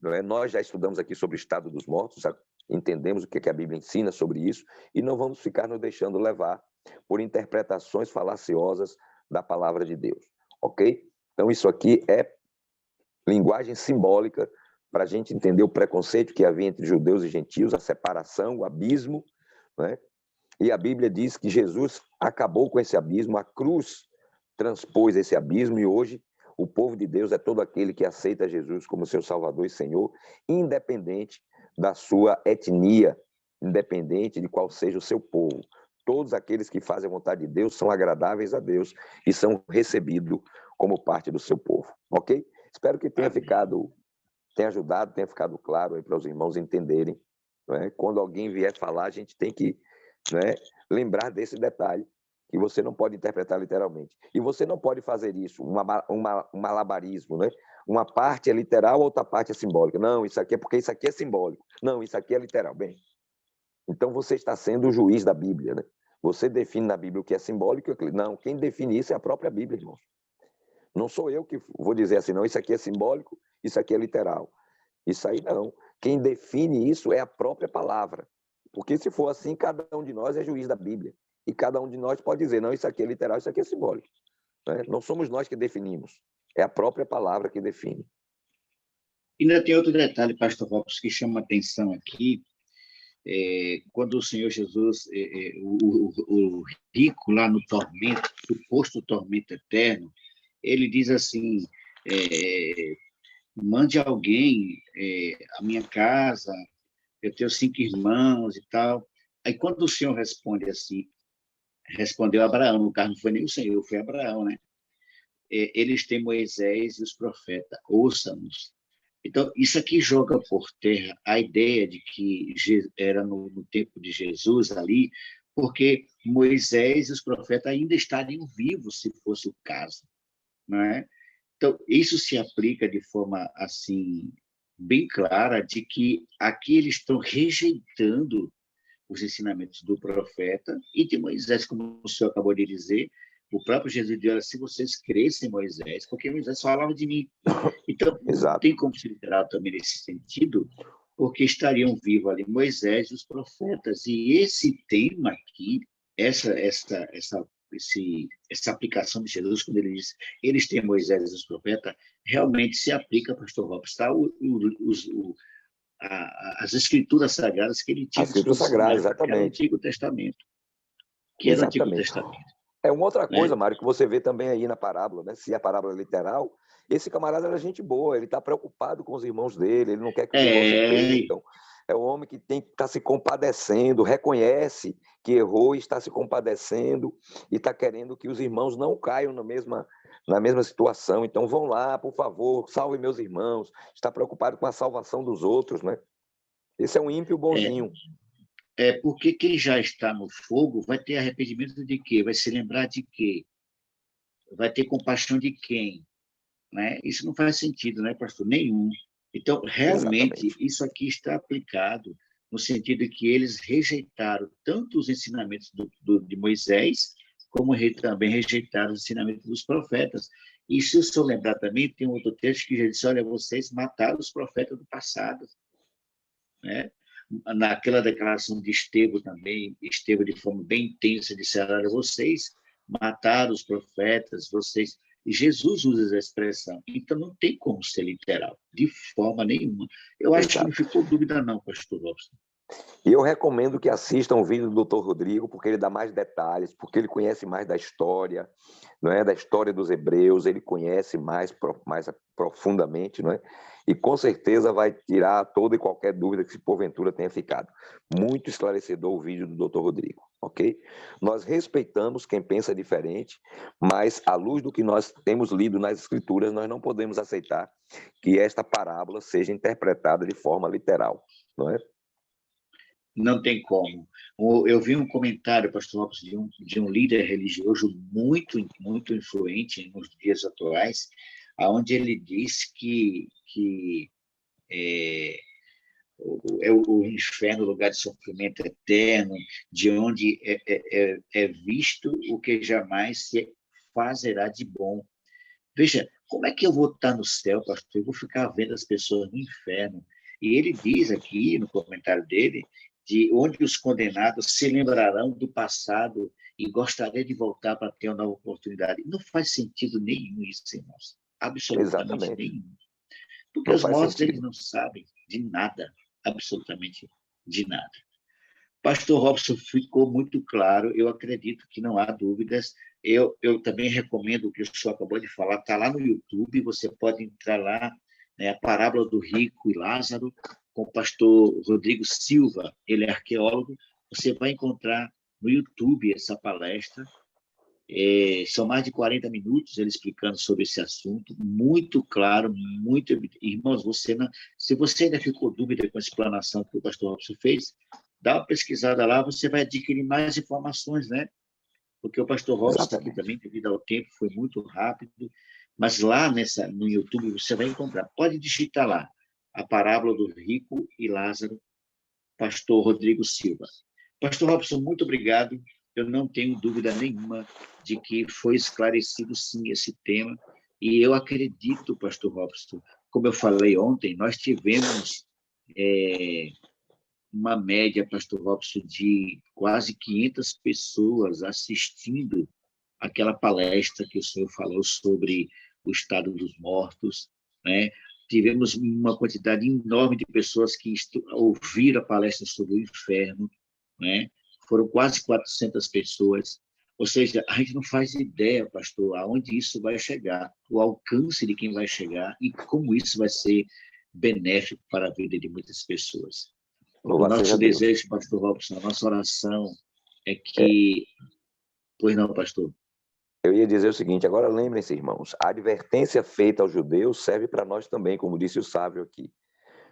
não é? Nós já estudamos aqui sobre o estado dos mortos, entendemos o que a Bíblia ensina sobre isso e não vamos ficar nos deixando levar por interpretações falaciosas da palavra de Deus, ok? Então, isso aqui é linguagem simbólica para a gente entender o preconceito que havia entre judeus e gentios, a separação, o abismo, né? E a Bíblia diz que Jesus acabou com esse abismo, a cruz transpôs esse abismo e hoje o povo de Deus é todo aquele que aceita Jesus como seu Salvador e Senhor, independente da sua etnia, independente de qual seja o seu povo. Todos aqueles que fazem a vontade de Deus são agradáveis a Deus e são recebidos como parte do seu povo, ok? Espero que tenha ajudado, tenha ficado claro aí para os irmãos entenderem. Não é? Quando alguém vier falar, a gente tem que, não é, lembrar desse detalhe, que você não pode interpretar literalmente. E você não pode fazer isso, um malabarismo, né? Uma parte é literal, outra parte é simbólica. Não, isso aqui é porque isso aqui é simbólico. Não, isso aqui é literal. Bem, então você está sendo o juiz da Bíblia, né? Você define na Bíblia o que é simbólico. Não, quem define isso é a própria Bíblia, irmãos. Não sou eu que vou dizer assim, não, isso aqui é simbólico, isso aqui é literal. Isso aí não. Quem define isso é a própria palavra. Porque se for assim, cada um de nós é juiz da Bíblia. E cada um de nós pode dizer, não, isso aqui é literal, isso aqui é simbólico. Né? Não somos nós que definimos. É a própria palavra que define. Ainda tem outro detalhe, pastor Robson, que chama atenção aqui. Quando o Senhor Jesus, o rico lá no tormento, suposto tormento eterno, ele diz assim, mande alguém à minha casa, eu tenho 5 irmãos e tal. Aí quando o Senhor responde assim, respondeu Abraão, no caso não foi nem o Senhor, foi Abraão, né? Eles têm Moisés e os profetas, ouçam-nos. Então, isso aqui joga por terra a ideia de que era no tempo de Jesus ali, porque Moisés e os profetas ainda estariam vivos, se fosse o caso, não é? Então, isso se aplica de forma assim bem clara de que aqui eles estão rejeitando os ensinamentos do profeta e de Moisés, como o senhor acabou de dizer. O próprio Jesus disse: olha, se vocês crescem em Moisés, porque Moisés falava de mim. Então, não Exato. tem como se literar também nesse sentido, porque estariam vivos ali Moisés e os profetas. E esse tema aqui, essa aplicação de Jesus, quando ele diz eles têm Moisés e os profetas, realmente se aplica, pastor Robson, tá? As escrituras sagradas que ele tinha As escrituras sagradas, que era o exatamente. Antigo Testamento. Que era o Antigo Testamento. É uma outra coisa, né? Mário, que você vê também aí na parábola, né? Se a parábola é literal, esse camarada era gente boa, ele está preocupado com os irmãos dele, ele não quer que os irmãos se percam. É um homem que tem que estar se compadecendo, reconhece que errou e está se compadecendo e está querendo que os irmãos não caiam na mesma situação. Então vão lá, por favor, salve meus irmãos. Está preocupado com a salvação dos outros, né? Esse é um ímpio bonzinho. Porque quem já está no fogo vai ter arrependimento de quê? Vai se lembrar de quê? Vai ter compaixão de quem? Né? Isso não faz sentido, né, pastor? Nenhum. Então, realmente, isso aqui está aplicado no sentido que eles rejeitaram tanto os ensinamentos de Moisés, como também rejeitaram os ensinamentos dos profetas. E se o senhor lembrar também, tem um outro texto que já disse: olha, vocês mataram os profetas do passado. Né? Naquela declaração de Estevão também, Estevão de forma bem intensa disse: olha, vocês mataram os profetas, vocês... E Jesus usa essa expressão. Então, não tem como ser literal, de forma nenhuma. Eu acho que não ficou dúvida não, pastor Robson. E eu recomendo que assistam o vídeo do Dr. Rodrigo, porque ele dá mais detalhes, porque ele conhece mais da história, não é? Da história dos hebreus, ele conhece mais profundamente, não é? E com certeza vai tirar toda e qualquer dúvida que se porventura tenha ficado. Muito esclarecedor o vídeo do Dr. Rodrigo, ok? Nós respeitamos quem pensa diferente, mas à luz do que nós temos lido nas Escrituras, nós não podemos aceitar que esta parábola seja interpretada de forma literal, não é? Não tem como. Eu vi um comentário, pastor Lopes, de um líder religioso muito, muito influente nos dias atuais, onde ele diz que o inferno, o lugar de sofrimento eterno, de onde é visto o que jamais se fazerá de bom. Veja, como é que eu vou estar no céu, pastor? Eu vou ficar vendo as pessoas no inferno. E ele diz aqui, no comentário dele, de onde os condenados se lembrarão do passado e gostariam de voltar para ter uma nova oportunidade. Não faz sentido nenhum isso, irmãos. Absolutamente nenhum. Porque os mortos, eles não sabem de nada, absolutamente de nada. Pastor Robson, ficou muito claro, eu acredito que não há dúvidas. Eu também recomendo o que o senhor acabou de falar, está lá no YouTube, você pode entrar lá, né, a parábola do rico e Lázaro, com o pastor Rodrigo Silva, ele é arqueólogo, você vai encontrar no YouTube essa palestra. São mais de 40 minutos ele explicando sobre esse assunto, muito claro, muito... Irmãos, se você ainda ficou dúvida com a explanação que o pastor Robson fez, dá uma pesquisada lá, você vai adquirir mais informações, né? Porque o pastor Robson aqui também, devido ao tempo, foi muito rápido, mas lá no YouTube você vai encontrar, pode digitar lá, a parábola do rico e Lázaro, pastor Rodrigo Silva. Pastor Robson, muito obrigado, eu não tenho dúvida nenhuma de que foi esclarecido, sim, esse tema, e eu acredito, pastor Robson, como eu falei ontem, nós tivemos uma média, pastor Robson, de quase 500 pessoas assistindo aquela palestra que o senhor falou sobre o estado dos mortos, né? Tivemos uma quantidade enorme de pessoas que ouviram a palestra sobre o inferno, né? Foram quase 400 pessoas. Ou seja, a gente não faz ideia, pastor, aonde isso vai chegar, o alcance de quem vai chegar e como isso vai ser benéfico para a vida de muitas pessoas. O nosso desejo, pastor Robson, a nossa oração é que... Pois não, pastor? Eu ia dizer o seguinte, agora lembrem-se, irmãos, a advertência feita aos judeus serve para nós também, como disse o sábio aqui.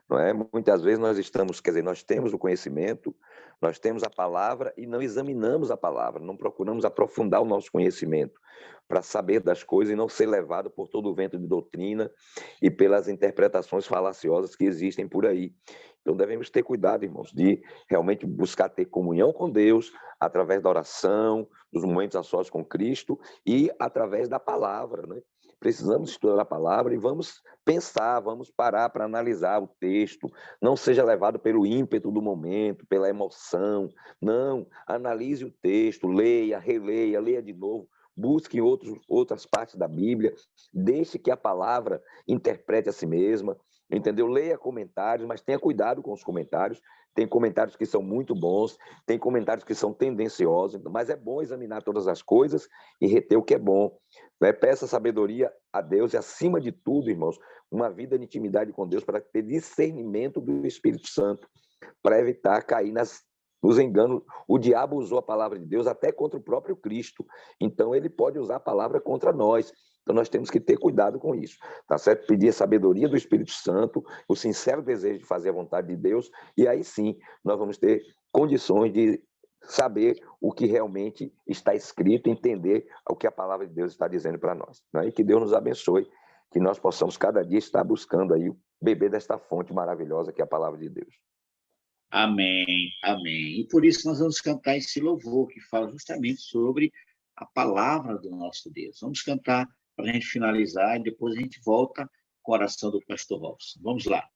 não é? Muitas vezes nós estamos, quer dizer, nós temos o conhecimento, nós temos a palavra e não examinamos a palavra, não procuramos aprofundar o nosso conhecimento para saber das coisas e não ser levado por todo o vento de doutrina e pelas interpretações falaciosas que existem por aí. Então devemos ter cuidado, irmãos, de realmente buscar ter comunhão com Deus através da oração, dos momentos a sós com Cristo e através da palavra, né? Precisamos estudar a palavra e vamos pensar, vamos parar para analisar o texto. Não seja levado pelo ímpeto do momento, pela emoção. Não, analise o texto, leia, releia, leia de novo. Busque outras partes da Bíblia. Deixe que a palavra interprete a si mesma. Entendeu? Leia comentários, mas tenha cuidado com os comentários. Tem comentários que são muito bons, tem comentários que são tendenciosos, mas é bom examinar todas as coisas e reter o que é bom. Né? Peça sabedoria a Deus e, acima de tudo, irmãos, uma vida de intimidade com Deus para ter discernimento do Espírito Santo, para evitar cair nos enganos. O diabo usou a palavra de Deus até contra o próprio Cristo, então ele pode usar a palavra contra nós. Então nós temos que ter cuidado com isso, tá certo? Pedir a sabedoria do Espírito Santo, o sincero desejo de fazer a vontade de Deus, e aí sim nós vamos ter condições de saber o que realmente está escrito, entender o que a palavra de Deus está dizendo para nós. Né? E que Deus nos abençoe, que nós possamos cada dia estar buscando aí beber desta fonte maravilhosa que é a palavra de Deus. Amém, amém. E por isso nós vamos cantar esse louvor que fala justamente sobre a palavra do nosso Deus. Vamos cantar para a gente finalizar e depois a gente volta com a oração do pastor Robson. Vamos lá.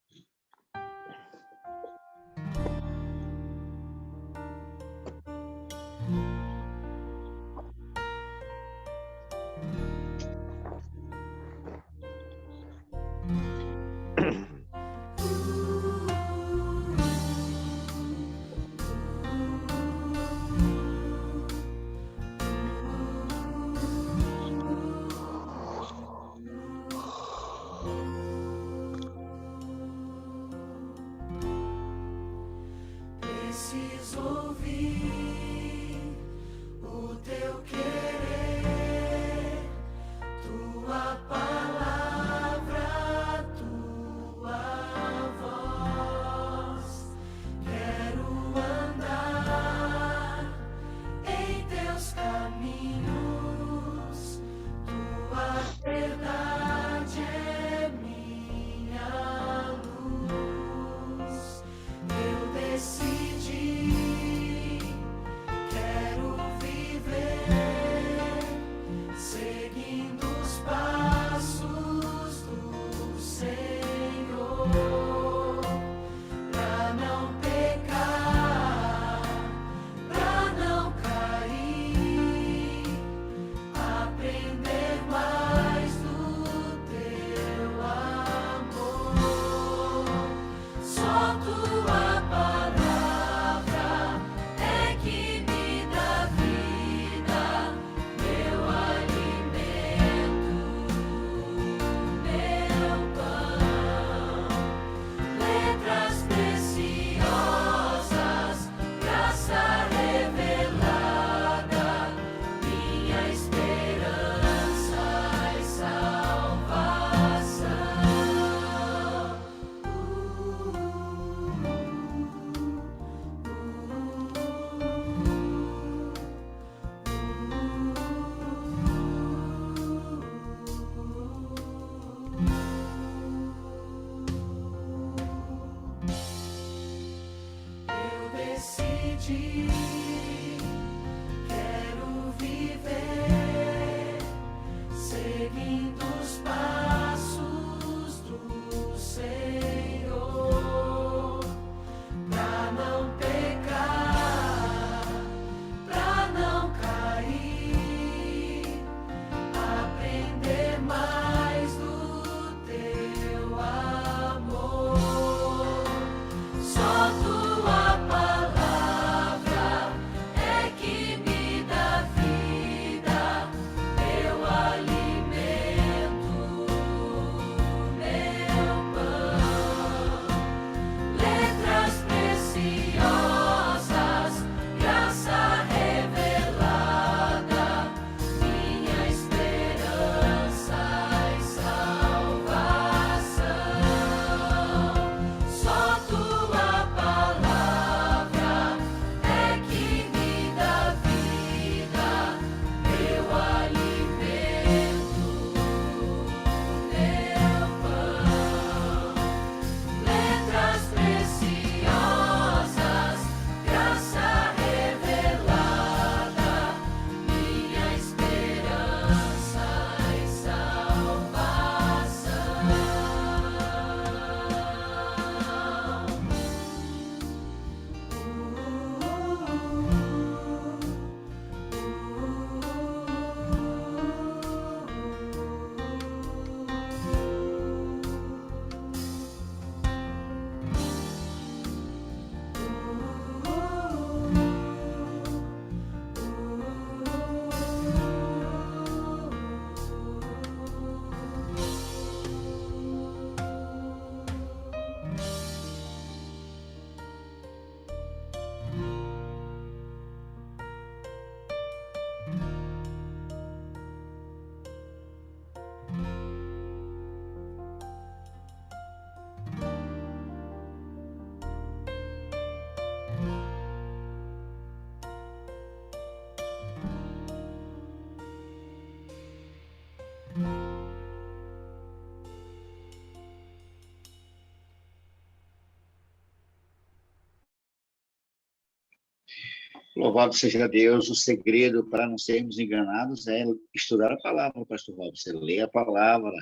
Louvado seja Deus, o segredo para não sermos enganados é estudar a palavra, pastor Robson, ler a palavra,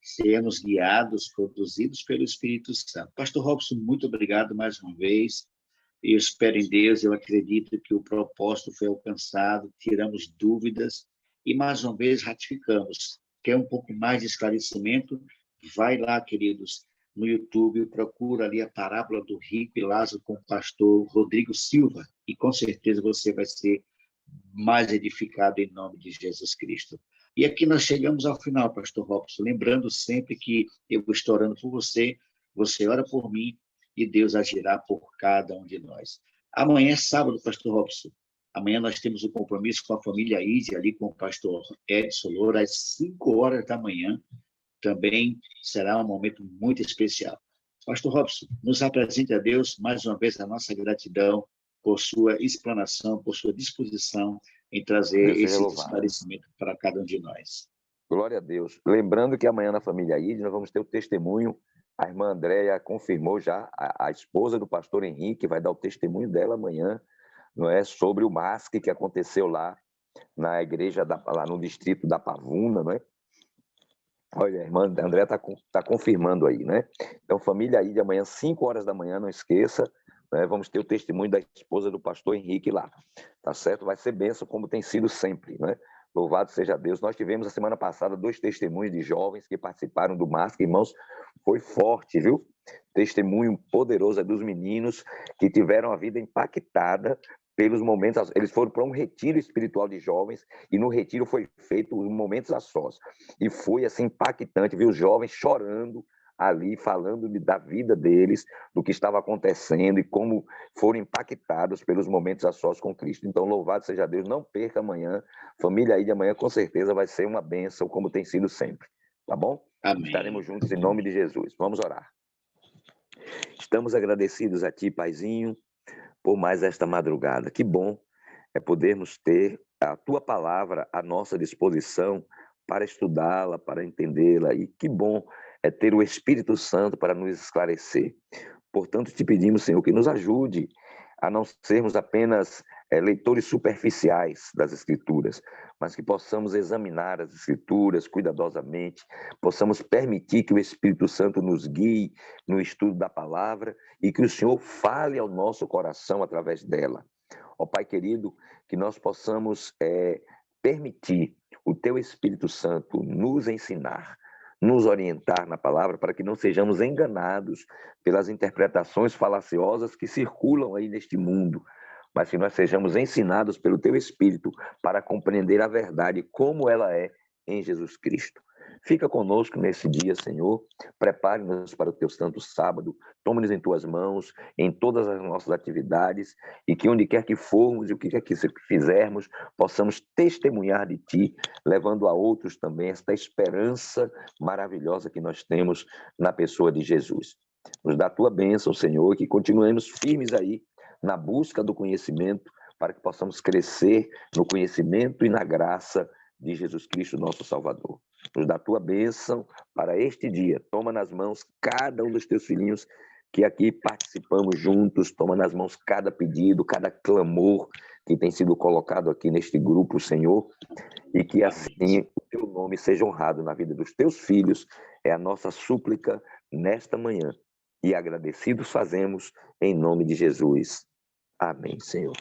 sermos guiados, conduzidos pelo Espírito Santo. Pastor Robson, muito obrigado mais uma vez. Eu espero em Deus, eu acredito que o propósito foi alcançado, tiramos dúvidas e mais uma vez ratificamos. Quer um pouco mais de esclarecimento? Vai lá, queridos, no YouTube, procura ali a parábola do rico e Lázaro com o pastor Rodrigo Silva, e com certeza você vai ser mais edificado em nome de Jesus Cristo. E aqui nós chegamos ao final, pastor Robson, lembrando sempre que eu estou orando por você, você ora por mim, e Deus agirá por cada um de nós. Amanhã é sábado, pastor Robson. Amanhã nós temos um compromisso com a família Ide, ali com o pastor Edson Loura, às 5 horas da manhã. Também será um momento muito especial. Pastor Robson, nos apresente a Deus mais uma vez a nossa gratidão por sua explanação, por sua disposição em trazer esse esclarecimento para cada um de nós. Glória a Deus. Lembrando que amanhã na família Ide nós vamos ter o testemunho. A irmã Andréia confirmou já, a esposa do pastor Henrique vai dar o testemunho dela amanhã, não é, sobre o MASC que aconteceu lá na igreja, lá no distrito da Pavuna, não é? Olha, a irmã Andréia está confirmando aí, né? Então, família aí de amanhã, 5 horas da manhã, não esqueça, né? Vamos ter o testemunho da esposa do pastor Henrique lá, tá certo? Vai ser bênção, como tem sido sempre, né? Louvado seja Deus. Nós tivemos a semana passada 2 testemunhos de jovens que participaram do MASC, irmãos, foi forte, viu? Testemunho poderoso dos meninos que tiveram a vida impactada pelos momentos. Eles foram para um retiro espiritual de jovens e no retiro foi feito os momentos a sós. E foi assim impactante ver os jovens chorando ali, falando da vida deles, do que estava acontecendo e como foram impactados pelos momentos a sós com Cristo. Então, louvado seja Deus, não perca amanhã. Família aí de amanhã com certeza vai ser uma bênção, como tem sido sempre. Tá bom? Amém. Estaremos juntos em nome de Jesus. Vamos orar. Estamos agradecidos a Ti, Paizinho, por mais esta madrugada. Que bom é podermos ter a Tua palavra à nossa disposição para estudá-la, para entendê-la. E que bom é ter o Espírito Santo para nos esclarecer. Portanto, te pedimos, Senhor, que nos ajude a não sermos apenas leitores superficiais das Escrituras, mas que possamos examinar as Escrituras cuidadosamente, possamos permitir que o Espírito Santo nos guie no estudo da palavra e que o Senhor fale ao nosso coração através dela. Ó Pai querido, que nós possamos permitir o Teu Espírito Santo nos ensinar, nos orientar na palavra, para que não sejamos enganados pelas interpretações falaciosas que circulam aí neste mundo, mas que nós sejamos ensinados pelo Teu Espírito para compreender a verdade como ela é em Jesus Cristo. Fica conosco nesse dia, Senhor. Prepare-nos para o Teu santo sábado. Tome-nos em Tuas mãos, em todas as nossas atividades, e que onde quer que formos e o que quer que fizermos, possamos testemunhar de Ti, levando a outros também esta esperança maravilhosa que nós temos na pessoa de Jesus. Nos dá a Tua bênção, Senhor, e que continuemos firmes aí na busca do conhecimento, para que possamos crescer no conhecimento e na graça de Jesus Cristo, nosso Salvador. Nos dá a Tua bênção para este dia. Toma nas mãos cada um dos Teus filhinhos que aqui participamos juntos. Toma nas mãos cada pedido, cada clamor que tem sido colocado aqui neste grupo, Senhor. E que assim o Teu nome seja honrado na vida dos Teus filhos. É a nossa súplica nesta manhã. E agradecidos fazemos em nome de Jesus. Amém, Senhor.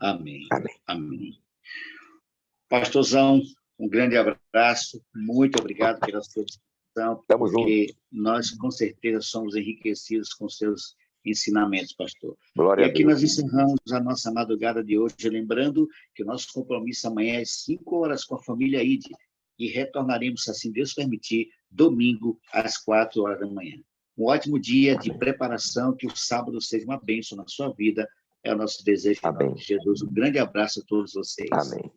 Amém. Amém. Amém. Pastorzão, um grande abraço. Muito obrigado pela sua discussão, porque nós, com certeza, somos enriquecidos com seus ensinamentos, pastor. Glória e aqui a Deus. Nós encerramos a nossa madrugada de hoje, lembrando que o nosso compromisso amanhã é às 5 horas com a família Ide, e retornaremos, se assim Deus permitir, domingo, às 4 horas da manhã. Um ótimo dia de preparação, que o sábado seja uma bênção na sua vida. É o nosso desejo. Em nome de Jesus. Um grande abraço a todos vocês. Amém.